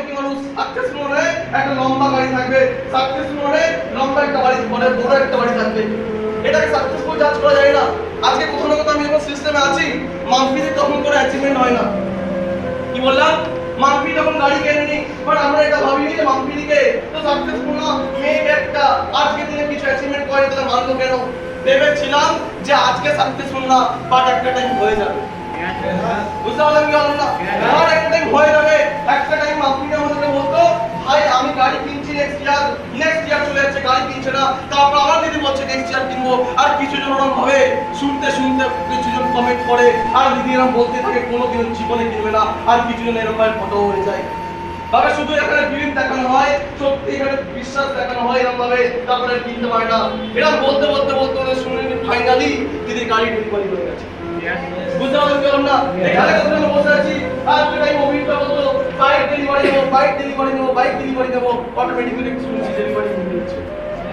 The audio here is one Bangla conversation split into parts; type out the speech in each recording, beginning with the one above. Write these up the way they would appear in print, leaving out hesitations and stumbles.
কি মানুষ সাকসেসফুল মানে একটা লম্বা গাড়ি থাকবে, সাকসেসফুল মানে লম্বা একটা বাড়ি, মানে বড় একটা বাড়ি থাকবে। এটাকে সাকসেসফুল জাজ করা যায় না। আজকে কোথাও না কোথাও আমি যখন সিস্টেমে আছি, মাম্পিতে তখন কোনো অ্যাচিভমেন্ট হয় না। কি বললাম? মাম্পি তখন গাড়ি কেনেনি, বাট আমরা এটা ভাবিনি যে মাম্পিদিকে তো সাকসেসফুল না, মেয়ে একটা আজকে দিনে কিছু অ্যাচিভমেন্ট করে তাহলে মানবো কেন? ভেবেছিলাম যে আজকে সাকসেসফুল না, বাট একটা টাইম হয়ে যাবে। বুঝতে পারলাম কি বললাম না? আর একটা টাইম হয়ে যাবে। একটা টাইম মাম্পি আমাদেরকে বলতো, ভাই আমি গাড়ি কিনছি নেক্সট ইয়ার চলে যাচ্ছে, গাড়ি কিনছে না। তারপর আমার দিদি বলছে নেক্সট ইয়ার কিনবো। আর কিছু জন ওরকম ভাবে শুনতে শুনতে কিছু জন কমেন্ট করে, আর দিদি এরকম বলতে থাকে কোনোদিন জীবনে কিনবে না। আর কিছু জন এরকম ভাবে ফটো হয়ে যায়। তবে শুধু এখানে ফিল্ম দেখানো হয়, সত্যি এখানে বিশ্বাস দেখানো হয় এরকম ভাবে, তারপরে কিনতে পারে না। এরা বলতে বলতে বলতে শুনিনি, ফাইনালি দিদি গাড়ি ডেলিভারি হয়ে গেছে। বুঝতে পারলাম কি না? এখানে কতজন বসে আছি, আর টাইম অভিজ্ঞতা বলতো বাইক ডেলিভারি নেবো, অটোমেটিক্যালি শুনছি ডেলিভারি নিয়ে নিচ্ছে।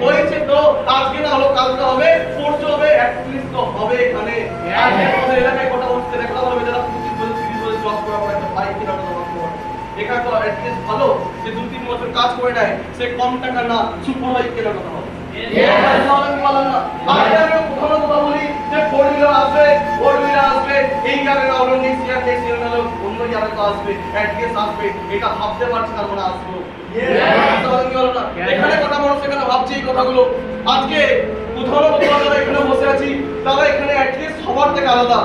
হয়েছে তো আজকে না হলো কালকে হবে, পরশু হবে, অ্যাটলিস্ট তো হবে এখানে। আমাদের এলাকায় কথা বলতে দেখা হবে যারা 25 বছর 30 বছর জব করার পর একটা বাইক কেনার কথা ভাবতে পারে। এখানে তো অ্যাটলিস্ট ভালো যে 2-3 বছর কাজ করে নেয়, সে কম টাকা না সুপার বাইক কেনার কথা ভাবে। এই ইয়ারে না হলো নেক্সট ইয়ার না হলো অন্য ইয়ারে তো আসবে, অ্যাটলিস্ট আসবে, এটা ভাবতে পারছি না মনে আসবে। এখানে কথা মানুষ এখানে ভাবছি এই কথাগুলো। আজকে কোথাও না কোথাও যারা এখানে বসে আছি, তারা এখানে অ্যাটলিস্ট সবার থেকে আলাদা।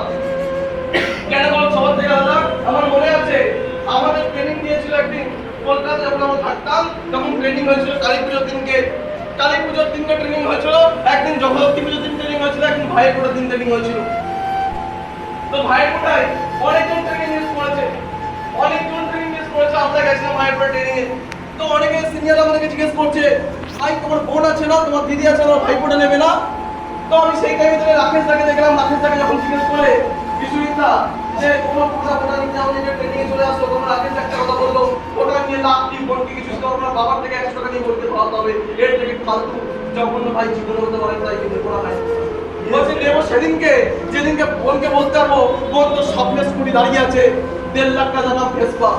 কেন বল সবার থেকে আলাদা? আমার মনে আছে আমাদের ট্রেনিং দিয়েছিল একদিন কলকাতায়, যখন আমরা থাকতাম তখন ট্রেনিং হয়েছিল কালী পুজোর দিনকে। কালী পুজোর দিনকে ট্রেনিং হয়েছিল, একদিন জগদ্ধাত্রী পুজোর দিন ট্রেনিং হয়েছিল, একদিন ভাইয়ের ফোটার দিন ট্রেনিং হয়েছিল। তো ভাইয়ের ফোটায় অনেকজন ট্রেনিং মিস করেছে, আমরা গেছিলাম ভাইয়ের ফোটা ট্রেনিং এ। তো অনেকে সিনিয়র আমাদেরকে জিজ্ঞেস করছে, ভাই তোমার বোন আছে না, তোমার দিদি আছে না, ভাই ফোটা নেবে না? তো আমি সেই টাইমে রাকেশ দাকে দেখলাম, রাকেশ দাকে যখন জিজ্ঞেস করে বিশ্বজিৎদা যে কোনো ফোটা নিতে যাও, যে ট্রেনিং এ চলে আসো, তোমরা রাকেশ একটা কথা বললো, ফোটা নিয়ে লাভ কি, বোনকে কিছু দিতে হবে না, বাবার থেকে 100 টাকা নিয়ে বোনকে খাওয়াতে হবে, এর থেকে ফালতু জঘন্য ভাই জীবনে হতে পারে, তাই কিন্তু করা হয়। বলছে নেবো সেদিনকে যেদিনকে বোনকে বলতে পারবো বোন তো স্বপ্নের স্কুটি দাঁড়িয়ে আছে, 1.5 লাখ টাকা দাম ভেসপা।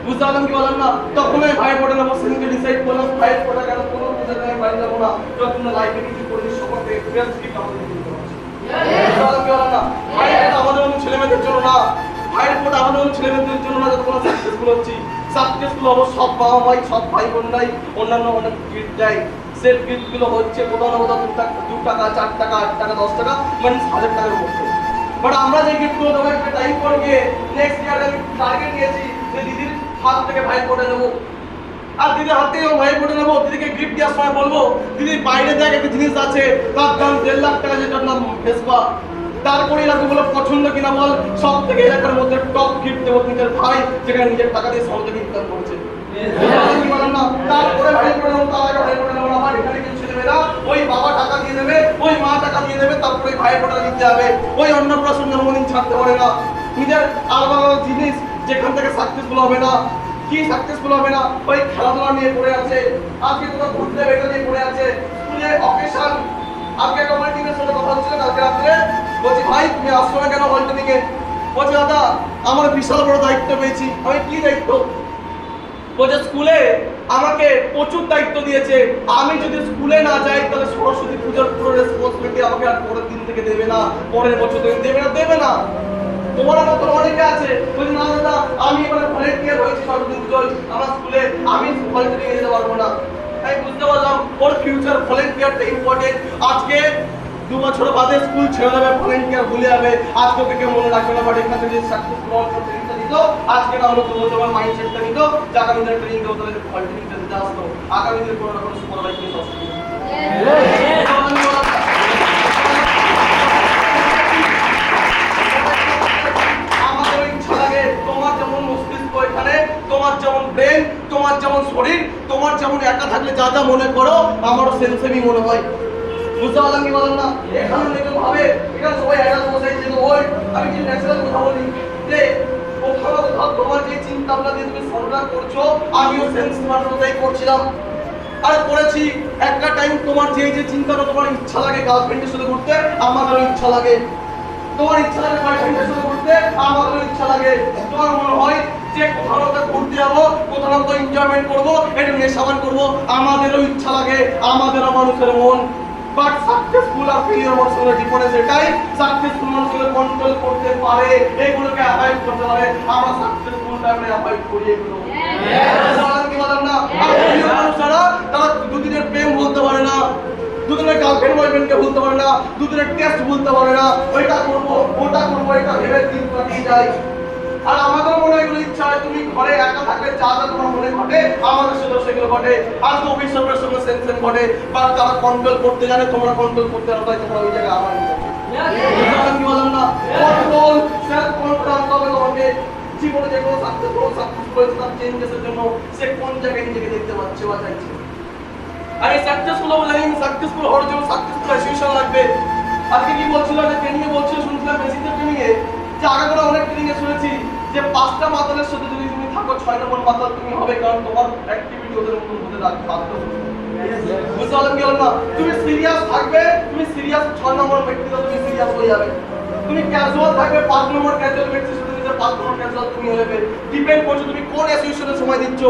বুঝতে পারলাম কি বললাম না? তখন আমি ভাইয়ের ফোটা নেবো, সেদিনকে ডিসাইড করলাম ভাইয়ের ফোটা কেন কোনো পূজাতে আমি বাড়ি যাবো না, যখন লাইফে কিছু করি সবাইকে এক্সপিরিয়েন্স কি আমাদের দিতে পারছি। বুঝতে পারলাম কি বললাম না? ভাইয়ের ফোটা আমাদের মতো ছেলেমেয়েদের জন্য না, ভাইয়ের ফোটা আমাদের মতো ছেলেমেয়েদের জন্য না, যখন সাকসেসফুল হচ্ছি। সাকসেসফুল হবো সব বাবা ভাই, সব ভাই বোনরাই অন্যান্য অনেক গিফট দেয়। সেট গিফটগুলো হচ্ছে কোথাও না কোথাও 2 টাকা 4 টাকা 8 টাকা 10 টাকা, মানে 1000 টাকার মধ্যে। বাট আমরা যে গিফটগুলো দেবো একটা টাইম পর গিয়ে নেক্সট ইয়ারে আমি টার্গেট নিয়েছি যে দিদির হাত থেকে ভাই ফোটা নেবো, আর দিদির হাত থেকে ভাই ফোটা নেবো। দিদিকে গিফট দেওয়ার সময় বলবো দিদি বাইরে দেখ একটা জিনিস আছে, তার দাম 1.5 লাখ টাকা, যেটার নাম ভেসপা। তারপরে এলাকাগুলো পছন্দ কিনা বল, সব থেকে এলাকার মধ্যে টপ গিফট দেবো নিজের ভাই, যেখানে নিজের টাকা দিয়ে সব থেকে ইনকাম করছে। তারপরে ভাই ফোটা নেবো, তার আগে ভাই ফোটা নেবো। আমার এখানে কিছু ছেলেমেয়েরা ওই বাবা টাকা দিয়ে দেবে, ওই মা টাকা দিয়ে দেবে, তারপরে ভাই ফোটা দিতে হবে। ওই অন্নপ্রাশন জন্মদিন ছাড়তে পারে না। নিজের আলাদা আলাদা জিনিস যেখান থেকে সাকসেসফুল হবে না। কি সাকসেসফুল হবে না? ওই খেলাধুলা নিয়ে পড়ে আছে, আজকে কোথাও ঘুরতে বেটা নিয়ে পড়ে আছে, স্কুলে অকেশন। আজকে একটা হল টিমের সাথে কথা হচ্ছিল কালকে রাত্রে, বলছি ভাই তুমি আসছো না কেন হল টিমে? বলছে দাদা আমার বিশাল বড় দায়িত্ব পেয়েছি। আমি কি দায়িত্ব? বলছে স্কুলে আমাকে প্রচুর দায়িত্ব দিয়েছে, আমি যদি স্কুলে না যাই তাহলে সরস্বতী পূজার পুরো রেসপন্সিবিলিটি আমাকে আর পরের দিন থেকে দেবে না, পরের বছর থেকে দেবে না। তোমার মতো অনেকে আছে বলছে না দাদা আমি এবারে ভলেন্টিয়ার হয়েছি সরস্বতী পুজোয়, আমার স্কুলে আমি ভলেন্টিয়ার যেতে পারবো না। আমি বুঝতে পারলাম ওর ফিউচার ভলেন্টিয়ারটা ইম্পর্টেন্ট। আজকে 2 বছর বাদে স্কুল ছেড়ে দেবে, ভলেন্টিয়ার ভুলে যাবে, আজকে ওকে কেউ মনে রাখবে না। বাট এখানে যদি সাকসেসফুল হওয়ার ট্রেনিংটা দিত, আজকে না হলো 2 বছর মাইন্ডসেটটা নিত, যে আগামী দিনের ট্রেনিং দেবো, তাহলে ভলেন্টিয়ারটা দিতে আসতো, আগামী দিনের কোনো না কোনো সুপার বাইক নিয়ে আসতো। আমাদের ইচ্ছা লাগে তোমার যেমন মস্তিষ্ক এখানে, তোমার যেমন ব্রেন, তোমার যেমন শরীর, তোমার যেমন একা থাকলে যা যা মনে করো আমারও সেন্সেমই মনে হয়। বুঝতে পারলাম কি বলেন না? এখানে অনেকে ভাবে এটা সবাই একা বসে যে ওই আমি যে ন্যাচারাল কথা বলি যে কোথাও না কোথাও তোমার যে চিন্তা ভাবনা দিয়ে তুমি সরকার করছো, আমিও সেন্স মাত্রটাই করছিলাম আর করেছি। একটা টাইম তোমার যে চিন্তাটা, তোমার ইচ্ছা লাগে গার্লফ্রেন্ডের সাথে ঘুরতে, আমারও ইচ্ছা লাগে। তোমার ইচ্ছা লাগে বয়ফ্রেন্ডের সাথে ঘুরতে, আমারও ইচ্ছা লাগে। তোমার মনে হয় যে কোথাও না ঘুরতে যাবো, কোথাও না আনন্দ এনজয়মেন্ট করবো, একটু নেশাবান করবো, আমাদেরও ইচ্ছা লাগে, আমাদেরও মানুষের মন। বাট সাকসেসফুল আর ফেলিওর মানুষের ডিফারেন্স এটাই, সাকসেসফুল মানুষগুলো কন্ট্রোল করতে পারে, এগুলোকে অ্যাভয়েড করতে পারে। আমরা সাকসেসফুল টাইমে অ্যাভয়েড করি এগুলো। কি বলেন না? আর ফেলিওর মানুষরা তারা দুদিনের প্রেম বলতে পারে না, দুদিনের গার্লফ্রেন্ড বয়ফ্রেন্ডকে বলতে পারে না, দুদিনের টেস্ট বলতে পারে না, ওইটা করবো ওটা করবো, এটা ভেবে দিন কাটিয়ে যায়। আর আমাদের মনে এগুলো ইচ্ছা হয়, তুমি ঘরে একা থাকলে যা যা তোমার মনে ঘটে আমাদের সাথে সেগুলো ঘটে। আজকে অভিশাপের সঙ্গে সেন্সেন ঘটে, বা তারা কন্ট্রোল করতে জানে, তোমরা কন্ট্রোল করতে জানো, তাই তোমরা ওই জায়গায় আমার কি বলেন না? কন্ট্রোল, সেলফ কন্ট্রোল আনতে হবে তোমাকে। জীবনে যে কোনো সাকসেসফুল তার চেঞ্জেসের জন্য সে কোন জায়গায় নিজেকে দেখতে পাচ্ছে বা চাইছে। আমি সাকসেসফুল হবো জানি, সাকসেসফুল হওয়ার জন্য সাকসেসফুল অ্যাসিউশন লাগবে। আজকে কি বলছিল যে ট্রেনিং এ বলছিল, শুনছিলাম বেসিকের ট্রেনিং এ, যে আগে করে অনেক ট্রেনিং এ শুনেছি যে 5টা মাতালের সাথে যদি তুমি থাকো 6 নম্বর মাতাল তুমি হবে, কারণ তোমার অ্যাক্টিভিটি ওদের মতন হতে বাধ্য। বুঝতে পারলাম কি না? তুমি সিরিয়াস থাকবে, তুমি সিরিয়াস 6 নম্বর ব্যক্তিতে তুমি সিরিয়াস হয়ে যাবে। তুমি ক্যাজুয়াল থাকবে, 5 নম্বর ক্যাজুয়াল ব্যক্তির সাথে তুমি 5 নম্বর ক্যাজুয়াল তুমি হয়ে যাবে। ডিপেন্ড করছে তুমি কোন অ্যাসোসিয়েশনে সময় দিচ্ছ।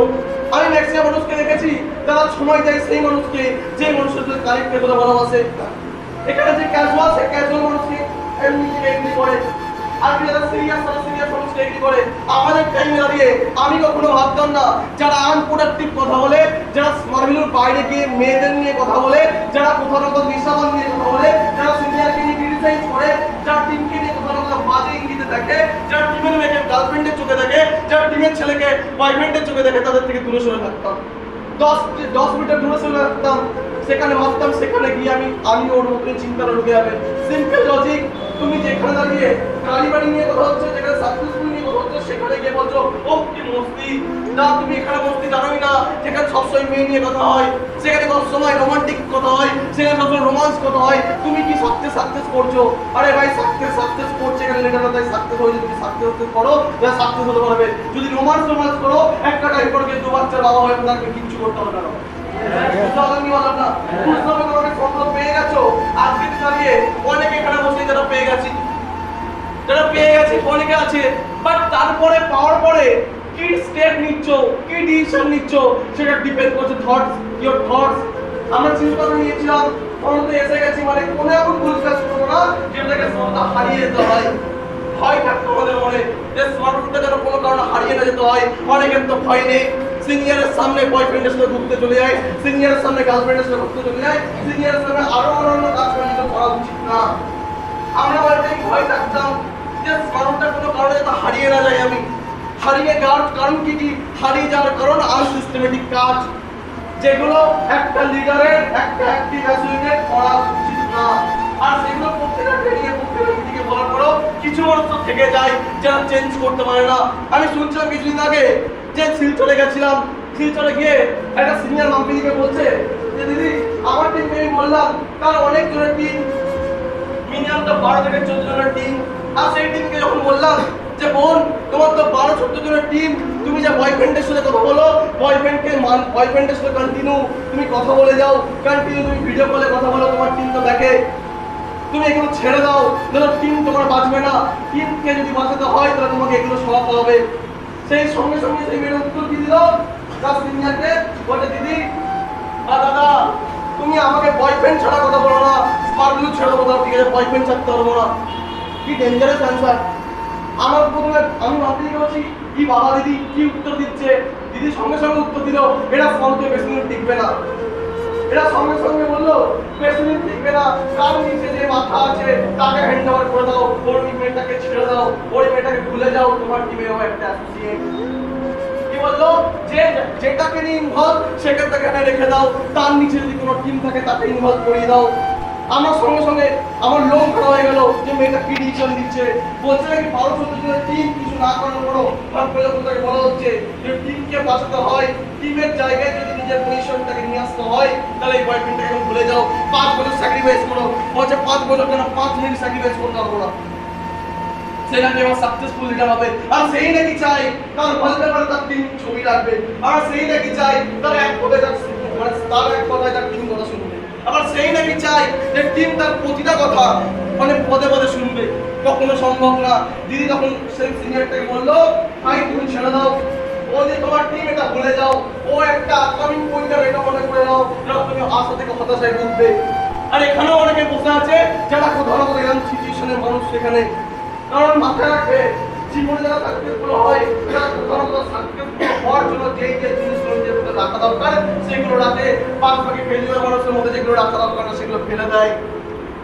আমি ম্যাক্সিমাম মানুষকে দেখেছি যারা সময় দেয় সেই মানুষকে, যে মানুষের সাথে কানেক্ট করে ভালোবাসে। এখানে যে ক্যাজুয়াল, সে ক্যাজুয়াল মানুষকে এমনি করে, আর যারা সিরিয়াস তারা সিরিয়াস মানুষকে এগ্রি করে। আমাদের টাইমে দাঁড়িয়ে আমি কখনো ভাবতাম না যারা আনপ্রোডাক্টিভ কথা বলে, যারা স্মার্টফোনের বাইরে গিয়ে মেয়েদের নিয়ে কথা বলে, যারা কোথাও না কোথাও নেশাবান নিয়ে কথা বলে, যারা সিনিয়রকে নিয়ে ক্রিটিসাইজ করে, যারা টিমকে নিয়ে কোথাও না কোথাও বাজে ইঙ্গিতে দেখে, যারা টিমের মেয়েকে গার্লফ্রেন্ডের চোখে দেখে, যারা টিমের ছেলেকে বয়ফ্রেন্ডের চোখে দেখে, তাদের থেকে দূরে সরে থাকতাম। 10 মিটার দূরে সরে থাকতাম। সেখানে ভাবতাম সেখানে গিয়ে আমি ওর মতন চিন্তাটা ঢুকে যাবে। সিম্পল লজিক, তুমি যেখানে দাঁড়িয়ে গাড়ি বাড়ি নিয়ে কথা হচ্ছে, যেখানে সাকসেসফুল নিয়ে কথা হচ্ছে, সেখানে গিয়ে বলছো ও কি মস্তি। না, তুমি এখানে মস্তি জানোই না, যেখানে সবসময় মেয়ে নিয়ে কথা হয়, সেখানে সবসময় রোমান্টিক কথা হয়, সেখানে সবসময় রোমান্স কথা হয়। তুমি কি সাকসেস করছো? আরে ভাই সাকসেস করছে এখানে লেটার তাই সাকসেস হয়েছে। তুমি সাকসেস করো, যা সাকসেস হতে পারবে। যদি রোমান্স করো, একটা টাইপ করে 2 বাচ্চার বাবা হয়ে তাকে কিচ্ছু করতে হবে না। পেয়ে গেছো, আজকে দাঁড়িয়ে অনেকে এখানে বসে যারা পেয়ে গেছে অনেকে আছে, বাট তারপরে পাওয়ার পরে কি স্টেপ নিচ্ছ, কি ডিসিশন নিচ্ছ, সেটা ডিপেন্ড করছে ইওর থটস। আমরা চিন্তা করে নিয়েছিলাম পরবর্তী এসে গেছি, মানে কোনো এমন ভুল কাজ করবো না যেটাকে হারিয়ে যেতে হয়। ভয় থাকতো আমাদের মনে যে স্মার্টফোনটা যেন কোনো কারণে হারিয়ে না যেতে হয়। অনেকের তো ভয় নেই, সিনিয়রের সামনে বয়ফ্রেন্ডের সাথে ঘুরতে চলে যায়, সিনিয়রের সামনে গার্লফ্রেন্ডের সাথে ঘুরতে চলে যায়, সিনিয়রের সামনে আরো অন্যান্য কাজ করা উচিত না। আমরা বলতে ভয় থাকতাম যে স্মার্টফোনটা কোনো কারণে যাতে হারিয়ে না যায়। আমি হারিয়ে যাওয়ার কারণ কি? হারিয়ে যাওয়ার কারণ আনসিস্টেমেটিক কাজ, যেগুলো একটা লিডারের একটা অ্যাক্টিভ অ্যাসোসিয়েট করা উচিত না। আর সেগুলো প্রত্যেকটা ট্রেনিংয়ে প্রত্যেকটা মিটিংয়ে বলার পরেও কিছু মানুষ তো থেকে যায় যারা চেঞ্জ করতে পারে না। আমি শুনছিলাম কিছুদিন আগে যে শিলচরে গেছিলাম, শিলচরে গিয়ে একটা সিনিয়র মাম্পিদিকে বলছে যে দিদি আমার টিমকে আমি বললাম, তার অনেক জনের টিম, মিনিমাম তো 12 থেকে 14 জনের টিম। আর সেই টিমকে যখন বললাম যে বোন তোমার তো 12-14 জনের টিম, তুমি যে বয়ফ্রেন্ডের সাথে কথা বলো, বয়ফ্রেন্ডের সাথে কন্টিনিউ তুমি কথা বলে যাও, কন্টিনিউ তুমি ভিডিও কলে কথা বলো, তোমার টিম তো দেখে, তুমি এগুলো ছেড়ে দাও, ধরো টিম তোমার বাঁচবে না। টিমকে যদি বাঁচাতে হয় তাহলে তোমাকে এগুলো সরাতে হবে। সেই সঙ্গে সঙ্গে সেই মেয়ের উত্তর কি দিল তার সিনিয়রকে, বলে দিদি বা দাদা তুমি আমাকে বয়ফ্রেন্ড ছাড়া কথা বলো না, স্মার্টফোন ছেড়ে কথা, ঠিক আছে বয়ফ্রেন্ড ছাড়তে পারবো না। কি ডেঞ্জারাস অ্যান্সার। আমার প্রথমে আমি ভাবতে বলছি কি বাবা দিদি কি উত্তর দিচ্ছে, দিদি সঙ্গে সঙ্গে উত্তর দিল এটা ফোনকে বেশি দিন টিকবে না। এটা সঙ্গে সঙ্গে বললো বেশি দিন টিকবে না, কার নিচে যে মাথা আছে তাকে হ্যান্ড ওভার করে দাও, ওর মেয়েটাকে ছেড়ে দাও, ওর মেয়েটাকে ভুলে যাও, তোমার টিমে ও একটা অ্যাসোসিয়েট। কি বললো যে যেটাকে নিয়ে ইনভলভ সেখানে তাকে রেখে দাও, তার নিচে যদি কোনো টিম থাকে তাকে ইনভলভ করিয়ে দাও। আমার সঙ্গে সঙ্গে আমার লোম খারাপ হয়ে গেল যে মেয়েটা কি ডিসিশন দিচ্ছে, বলছে নাকি 12-14 জনের টিম কিছু না করার পরও তারপরে তাকে বলা হচ্ছে যে টিমকে বাঁচাতে হয়, টিমের জায়গায় যদি নিজের পজিশনটাকে নিয়ে আসতে হয় তাহলে এই বয়ফ্রেন্ডটাকে ভুলে যাও, 5 বছর স্যাক্রিফাইস করো। বলছে 5 বছর কেন, 5 মিনিট স্যাক্রিফাইস করতে পারবো না, সে নাকি আমার সাকসেসফুল লিডার হবে। আর সেই নাকি চাই তার ওয়ালপেপারে তার টিম ছবি রাখবে, আর সেই নাকি চাই তার এক কথায় তার টিম কথা শুনবে। আবার সেই নাকি চাই যে টিম তার প্রতিটা কথা মানে পদে পদে শুনবে। কখনো সম্ভব না। দিদি তখন সেই সিনিয়রটাকে বললো ভাই তুমি ছেড়ে দাও, ও যে তোমার টিম এটা ভুলে যাও, ও একটা আপকামিং পয়েন্টার এটা মনে করে নাও, যেন তুমি আশা থেকে হতাশায় ডুববে। আর এখানেও অনেকে বসে আছে যারা কোথাও না কোথাও এরকম সিচুয়েশনের মানুষ সেখানে। কারণ মাথায় রাখবে, জীবনে যারা সাকসেসফুল হয় তারা কোথাও না কোথাও সাকসেসফুল হওয়ার জন্য যে জিনিসগুলো নিজের মধ্যে রাখা দরকার সেগুলো রাখে, বাদ বাকি ফেলিওর মানুষের মধ্যে যেগুলো রাখা দরকার না সেগুলো ফেলে দেয়।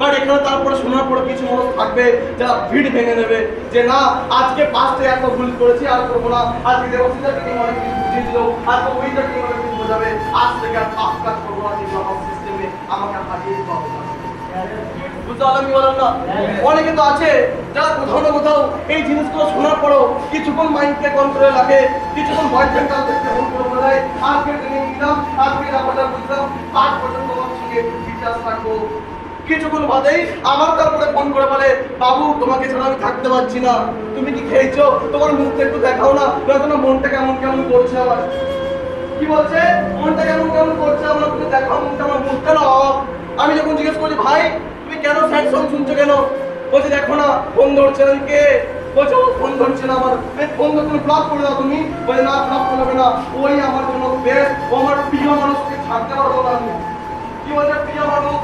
বাট এখানে তারপরে শোনার পরে কিছু মানুষ থাকবে যারা ভিড় ভেঙে নেবে যে না, আজকে পাঁচটা এত ভুল করেছি আর করবো না, আজকে দেবশ্রীটাকে নিয়ে অনেক কিছু বুঝিয়ে দিল, আজকে ওইটাকে নিয়ে অনেক কিছু বোঝাবে, আজ থেকে আর পাপ কাজ করবো না, কিন্তু আমার সিস্টেমে আমাকে হারিয়ে দিতে হবে। বুঝতে পারলাম কি বললাম না? অনেকে তো আছে যারা কোথাও না কোথাও এই জিনিসগুলো শোনার পরেও কিছুক্ষণ মাইন্ডকে কন্ট্রোলে রাখে, কিছুক্ষণ বয়ফ্রেন্ড কাউকে ফোন করে বলে আজকে ট্রেনিং নিলাম, আজকে ব্যাপারটা বুঝলাম, 5 পর্যন্ত তোমার সঙ্গে একটু ডিটেলস রাখবো। কিছুক্ষণ বাদেই আবার তারপরে ফোন করে বলে বাবু তোমাকে ছাড়া আমি থাকতে পারছি না, তুমি কি খেয়েছো, তোমার মুখটা একটু দেখাও না, তোমার মনটা কেমন কেমন করছে আমার। কি বলছে? মনটা কেমন কেমন করছে আমার, তুমি দেখাও মুখটা, আমার মুখটা না অফ। আমি যখন জিজ্ঞেস করি ভাই তুমি কেন স্যাড সং শুনছো কেন, বলছে দেখো না ফোন ধরছে না, কে বলছে ও ফোন ধরছে না আমার, ফোন ধরছে ব্লক করে দাও তুমি, বলে না ব্লক করবে না, ওই আমার জন্য বেস্ট, ও আমার প্রিয় মানুষকে ছাড়তে পারবো না আমি। কি বলছে? প্রিয় মানুষ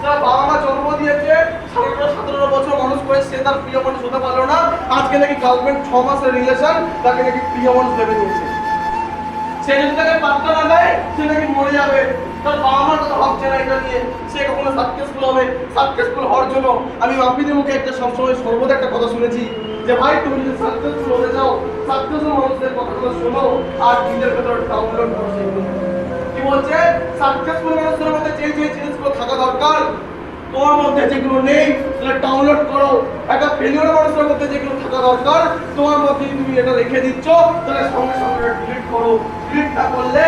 যারা বাবা মা জন্ম দিয়েছে 17 বছর মানুষ করে সে তার প্রিয় মানুষ হতে পারলো না, আজকে নাকি গার্লফ্রেন্ড 6 মাসের রিলেশন তাকে নাকি প্রিয় মানুষ ভেবে নিয়েছে। সে যদি তাকে পাত্তা না দেয় সে নাকি মরে যাবে, তার বাবা মার কথা ভাবছে না এটা নিয়ে, সে কখনো সাকসেসফুল হবে। সাকসেসফুল হওয়ার জন্য আমি মাম্পিদের মুখে একটা সবসময় সর্বদা একটা কথা শুনেছি যে ভাই তুমি যদি সাকসেসফুল হতে চাও সাকসেসফুল মানুষদের কথাগুলো শোনো আর নিজের ভেতরে ডাউনলোড করো সেগুলো। কি বলছে? সাকসেসফুল মানুষদের মধ্যে যে যে জিনিসগুলো থাকা দরকার তোমার মধ্যে যেগুলো নেই সেটা ডাউনলোড করো। একটা ফেলিওর মানুষের মধ্যে যেগুলো থাকা দরকার তোমার মধ্যে তুমি এটা রেখে দিচ্ছ, তাহলে সঙ্গে সঙ্গে ডিলিট করো। ডিলিট না করলে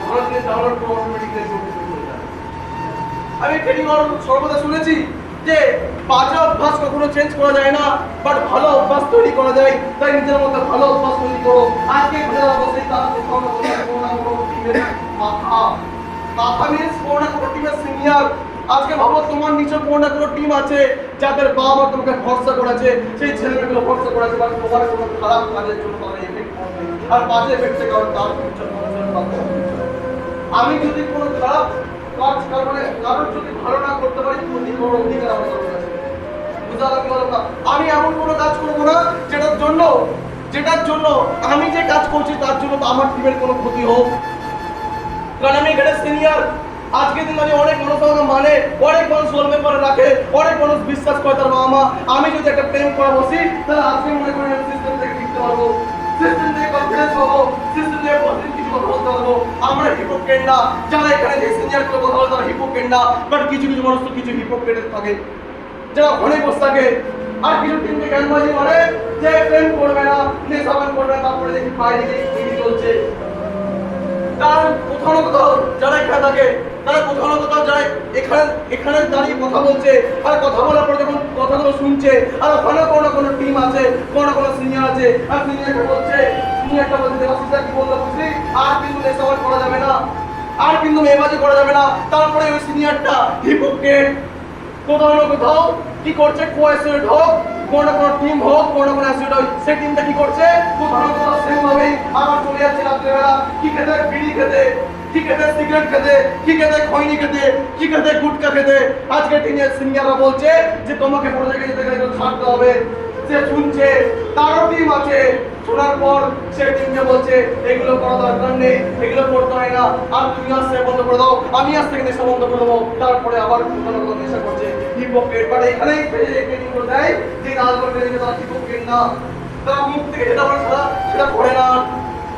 ভালো জিনিস ডাউনলোড করো অটোমেটিক্যালি হয়ে যাবে। আমি ট্রেনিং সর্বদা শুনেছি যে বাজে অভ্যাস কখনো চেঞ্জ করা যায় না, বাট ভালো অভ্যাস তৈরি করা যায়। তাই নিজের মধ্যে ভালো অভ্যাস তৈরি করো। আজকে ঘুরে যাবো সেই কাজ কোথাও না কোনো টিমের মাথা মিনস কোনো না কোনো টিমের সিনিয়র। আজকে ভাবো তোমার নিচে কোনো না কোনো টিম আছে যাদের বাবা মা তোমাকে ভরসা করেছে, সেই ছেলেমেয়েগুলো ভরসা করেছে, বাট তোমার কোনো খারাপ কাজের জন্য তাদের এফেক্ট পড়বে, আর বাজে এফেক্টের কারণে তার ফিউচার মানুষের বাচ্চা। আমি যদি কোনো খারাপ কাজ মানে কারোর যদি ভালো না করতে পারি ক্ষতি করার অধিকার আমার কাছে আছে। বুঝতে পারলাম না? আমি এমন কোনো কাজ করবো না যেটার জন্য আমি যে কাজ করছি তার জন্য আমার টিমের কোনো ক্ষতি হোক, কারণ আমি এখানে সিনিয়র। আজকের দিন আমি অনেক মানুষ আমাকে মানে, অনেক মানুষ রোল পেপারে রাখে, অনেক মানুষ বিশ্বাস করে তার বাবা মা। আমি যদি একটা প্রেম করে বসি তাহলে আজকে মনে করি আমি সিস্টেম থেকে শিখতে পারবো, সিস্টেম থেকে কনফিডেন্স পাবো, সিস্টেম থেকে পজিটিভ কিছু কথা বলতে পারবো। আমরা হিপোক্রেট না, যারা এখানে যে সিনিয়র গুলো কথা বলে তারা হিপোক্রেট না, বাট কিছু কিছু মানুষ তো কিছু হিপোক্রেট থাকে যারা অনেক বসে থাকে। আর কিছু টিমকে জ্ঞানবাজি করে যে প্রেম করবে না, নেশাবান করবে না, তারপরে দেখি বাইরে গিয়ে চলছে। তার কোথাও না কোথাও যারা এখানে থাকে তারা কোথাও না কোথাও যারা এখানে দাঁড়িয়ে কথা বলছে, আর কথা বলার পর যখন কথাগুলো শুনছে, আর ওখানে কোনো না কোনো টিম আছে, কোনো না কোনো সিনিয়র আছে, আর সিনিয়রকে বলছে দেবাশিসদা কি বললো বুঝলি, আর কিন্তু নেশাবান করা যাবে না, আর কিন্তু মেয়েবাজি করা যাবে না। তারপরে ওই সিনিয়রটা হিপোক্রেট কোথাও না কোথাও কি করছে, কোঅ্যাসোসিয়েট হোক, কোনো না কোনো টিম হোক, কোনো না কোনো অ্যাসোসিয়েট হোক, সেই টিমটা কি করছে কোথাও না কোথাও সেম ভাবেই আবার চলে যাচ্ছে রাত্রেবেলা কি খেতে, বিড়ি খেতে, কি খেতে, সিগারেট খেতে, কি খেতে, খৈনি খেতে, কি খেতে, গুটকা খেতে। আজকে সিনিয়ররা বলছে যে তোমাকে প্রজেক্টে যেতে গেলে ছাড়তে হবে। সে শুনছে, তারও টিম আছে, শোনার পর সে টিমকে বলছে এগুলো করা দরকার নেই, এগুলো করতে হয় না, আর তুমি আসতে বন্ধ করে দাও, আমি আজ থেকে নেশা বন্ধ করে দেবো। তারপরে আবার কোনো নেশা করছে, হিপোক্রেট। বাট এখানেই ট্রেনিং করে দেয় যে রাজগড় ট্রেনিং তারা হিপোক্রেট না, তারা মুখ থেকে যেটা বলে সেটা করে না।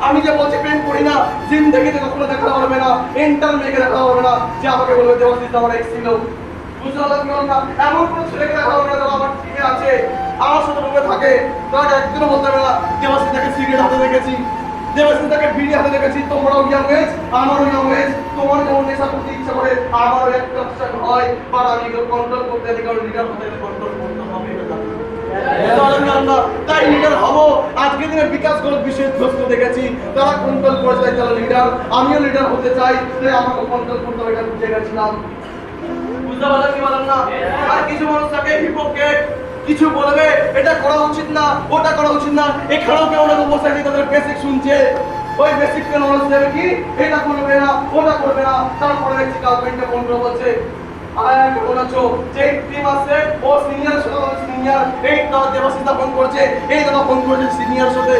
আমি যে বলছি প্রেম করি না, জিন্দেগিতে কখনো দেখা পারবে না, ইন্টার মেয়েকে দেখা পারবে না যে আমাকে বলবে দেবাশিস আমার এক্স ছিল। বুঝতে পারলাম না? এমন কোনো ছেলেকে দেখা পারবে না যারা আমার টিমে আছে, আমার সাথে রুমে থাকে, তারা একদিনও বলতে পারবে না দেবাশিস তাকে সিগারেট হাতে দেখেছি, দেবাশিস তাকে বিড়ি হাতে দেখেছি। তোমরাও ইয়াং এজ, আমারও ইয়াং এজ, তোমার যেমন নেশা করতে ইচ্ছা করে আমারও একটা হয়, বাট আমি এগুলো কন্ট্রোল করতে পারি, কারণ লিডার হতে গেলে কন্ট্রোল করতে হবে। তাই লিডার হবো। আজকের দিনে বিকাশ গৌড় বিশ্বস্ত দেখেছি তারা কন্ট্রোল করে যায়, তারা লিডার। আমিও লিডার হতে চাই, তাই আমাকে কন্ট্রোল করতে হবে, এটা বুঝে গেছিলাম। বুঝতে পারলাম কি বললাম না? আর কিছু মানুষ থাকে হিপোক্রেট, কিছু বলবে, এটা করা উচিত না, ওটা করা উচিত না, এখানেও কেউ না বসে আছে তাদের বেসিক শুনছে, ওই বেসিক নলেজ দেবে কি এটা করবে না, ওটা করবে না, তারপরে দেখছি গার্লফ্রেন্ডকে ফোন করে বলছে আয়া কেমন আছো, যে টিম আছে ও সিনিয়র সাথে সিনিয়র, এই দাদা দেবাশিসদা ফোন করছে, এই দাদা ফোন করেছে সিনিয়র সাথে,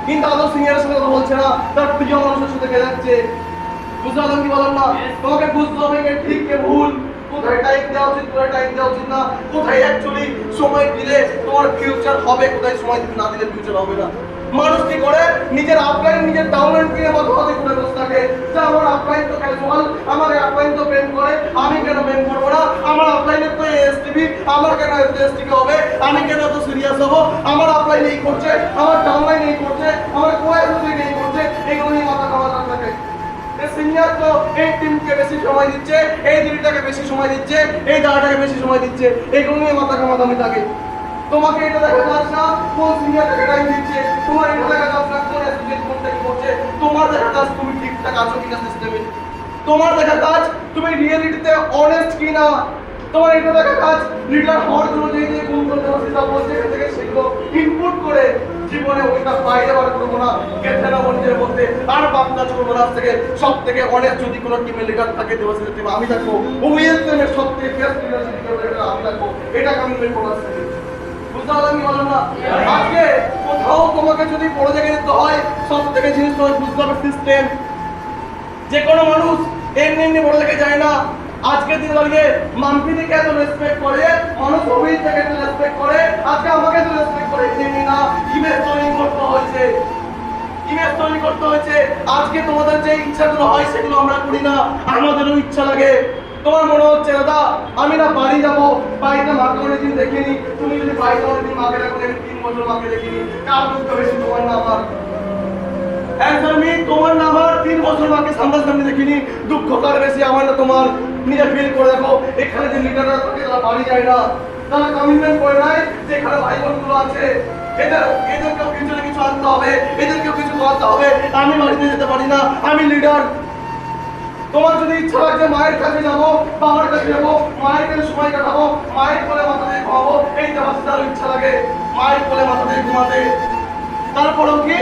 কিন্তু আদৌ সিনিয়রের সাথে কথা বলছে না, তার প্রিয় মানুষের সাথে কে যাচ্ছে। বুঝতে পারলাম কি বললাম না? তোমাকে বুঝতে হবে কে ঠিক কে ভুল, কোথায় টাইম দেওয়া উচিত, কোথায় টাইম দেওয়া উচিত না, কোথায় অ্যাকচুয়ালি সময় দিলে তোমার ফিউচার হবে, কোথায় সময় দিতে না দিলে ফিউচার হবে না। মানুষ কি করে নিজের আপলাইন নিজের ডাউনলাইন কিনে মাথাতে করে বসে থাকে যে আমার আপলাইন তো ক্যাজুয়াল, আমার আপলাইন তো প্রেম করে, আমি কেন প্রেম করবো না, আমার আপলাইনে তো এসটিভি, আমার কেন এসটিভি হবে, আমি কেন এত সিরিয়াস হবো, আমার আপলাইন এই করছে, আমার ডাউনলাইন এই করছে, আমার কোঅ্যাসোসিয়েট এই করছে, এগুলো নিয়ে মাথা খাওয়া থাকে। সিনিয়র তো এই টিমকে বেশি সময় দিচ্ছে, এই দিদিটাকে বেশি সময় দিচ্ছে, এই দাদাটাকে বেশি সময় দিচ্ছে, এইগুলো নিয়ে মাথা ঘামাঘামি থাকে। তোমাকে এটা দেখা যাচ্ছে না কোন সিনিয়রটাকে টাইম দিচ্ছে, তোমার এটা দেখা যাচ্ছে না কোন অ্যাসোসিয়েট কোনটা কি করছে, তোমার দেখা কাজ তুমি ঠিকঠাক আছো কিনা সিস্টেমে, তোমার দেখা কাজ তুমি রিয়েলিটিতে অনেস্ট কিনা, তোমার এটা দেখা কাজ লিডার হওয়ার জন্য যে যে কোনগুলো দেওয়া সেটা বলছে এখান থেকে সেগুলো ইনপুট করে জীবনে ওইটা বাইরে বার করবো না, গেছে না মঞ্চের মধ্যে আর বাপ কাজ করবো না। থেকে সব থেকে অনেক যদি কোনো টিমের লিডার থাকে দেবাশিসের টিম আমি থাকবো, ওমিএস টিমের সব থেকে বেস্ট লিডারশিপ আমি থাকবো, এটা কমিটমেন্ট করা আছে। বুঝতে পারলাম কি বললাম না? আজকে কোথাও তোমাকে যদি বড় জায়গায় যেতে হয় সব থেকে জিনিস তোমাকে বুঝতে হবে সিস্টেম। যে কোনো মানুষ এমনি এমনি বড় জায়গায় যায় না। আজকের দিনে দাঁড়িয়ে মাম্পিদিকে এত রেসপেক্ট করে, মানুষ অভিজিৎকে এত রেসপেক্ট করে, আজকে আমাকে এত রেসপেক্ট করে, এমনি না, ইমেজ তৈরি করতে হয়েছে, ইমেজ তৈরি করতে হয়েছে। আজকে তোমাদের যে ইচ্ছাগুলো হয় সেগুলো আমরা করি না, আমাদেরও ইচ্ছা লাগে। তোমার মনে হচ্ছে দাদা আমি না বাড়ি যাবো, বাড়িতে মাকে অনেকদিন দেখিনি, তুমি যদি বাড়িতে অনেকদিন মাকে দেখো, আমি 3 বছর মাকে দেখিনি, কার দুঃখ বেশি তোমার না আমার? অ্যান্সার মি, তোমার না আমার, 3 বছর মাকে সামনাসামনি দেখিনি, দুঃখ কার বেশি আমার না তোমার? নিজে ফিল করে দেখো, এখানে যে লিডাররা থাকে তারা বাড়ি যায় না, তারা কমিটমেন্ট করে নাই যে এখানে ভাই বোনগুলো আছে, এদেরকেও ফিউচারে কিছু আনতে হবে, এদেরকেও কিছু করাতে হবে, আমি বাড়িতে যেতে পারি না, আমি লিডার। তোমার যদি ইচ্ছা লাগে মায়ের কাছে যাবো, বাবার কাছে যাবো, মায়ের কাছে সময় কাটাবো, মায়ের কোলে মাথা দিয়ে ঘুমাবো, এই দেবাশিসদারও ইচ্ছা লাগে মায়ের কোলে মাথা দিয়ে ঘুমাতে, তারপরেও কি,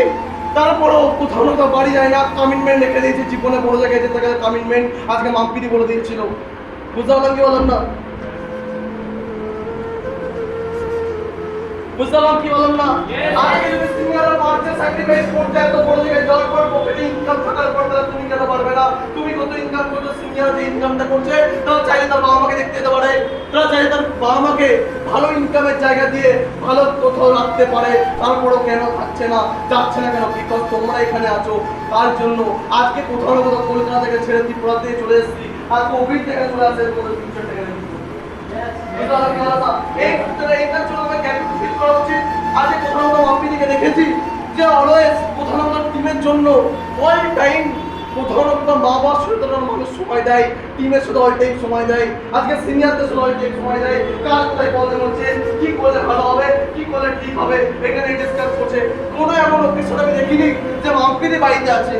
তারপরেও কোথাও না কোথাও বাড়ি যায় না, কমিটমেন্ট রেখে দিয়েছে জীবনে বড় জায়গায় যেতে গেলে কমিটমেন্ট। আজকে মাম্পিদি বলে দিয়েছিল, বুঝতে পারলাম কি বললাম না? বুঝলাম কি বললাম না? আজকে যদি সিনিয়ররা পারছে স্যাক্রিফাইস করতে এত বড় জায়গায় যাওয়ার পর পকেটে ইনকাম থাকার পর তারা তুমি কেন পারবে না? তুমি কত ইনকাম করছো, সিনিয়র যে ইনকামটা করছে তারা চাইলে তার বাবা মাকে দেখতে যেতে পারে, তারা চাইলে তার বাবা মাকে ভালো ইনকামের জায়গা দিয়ে ভালো কোথাও রাখতে পারে, তারপরও কেন থাকছে না, যাচ্ছে না কেন? বিকজ তোমরা এখানে আছো তার জন্য। আজকে কোথাও না কোথাও কলকাতা থেকে ছেড়ে ত্রিপুরা থেকে চলে এসেছি, আর কোভিড থেকে চলে আসে তোমাদের ফিউচার থেকে। দেখেছি যে অলওয়েজ কোথাও না কোথাও টিমের জন্য অল টাইম কোথাও না কোথাও মা বাবার সাথে মানুষ সময় দেয়, টিমের সাথে অল টাইম সময় দেয়, আজকে সিনিয়রদের সাথে অল টাইম সময় দেয়, কার কোথায় বলতে বলছে, কি করলে ভালো হবে, কি করলে ঠিক হবে, এখানে ডিসকাস করছে। কোনো এমন অকেশন আমি দেখিনি যে মাম্পিদি বাড়িতে আছে,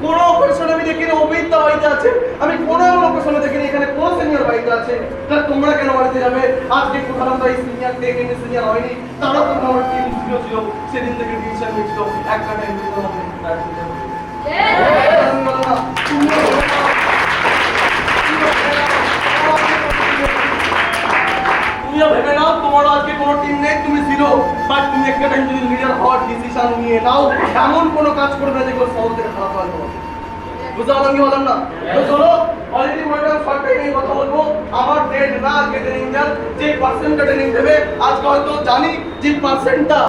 কোনো অকেশন আমি দেখিনি অভিজ্ঞতা বাড়িতে আছে, আমি কোনো এমন অকেশনে দেখিনি এখানে কোন সিনিয়র বাড়িতে আছে। তাহলে তোমরা কেন বাড়িতে যাবে? আজকে কোথাও আমরা এই সিনিয়র টেক এন্ড সিনিয়র হয়নি, তারা তো আমার টিম ছিল, সেদিন থেকে ডিসিশন নিচ্ছিল একটা টাইম দিতে হবে। তুমিও ভেবে নাও তোমার আজকে কোনো টিম নেই, তুমি জিরো, বাট তুমি একটা টাইম যদি লিডার হওয়ার ডিসিশন নিয়ে নাও, এমন কোনো কাজ করবে না যেগুলো সব থেকে খারাপ হয় তোমার। বুঝতে পারলাম কি বললাম না? তো চলো অলরেডি বললাম শর্ট টাইমে কথা বলবো। আমার ডেট না আজকে ট্রেনিং দেন, যে পার্সেন্টটা ট্রেনিং দেবে আজকে হয়তো জানি যে পার্সেন্টটা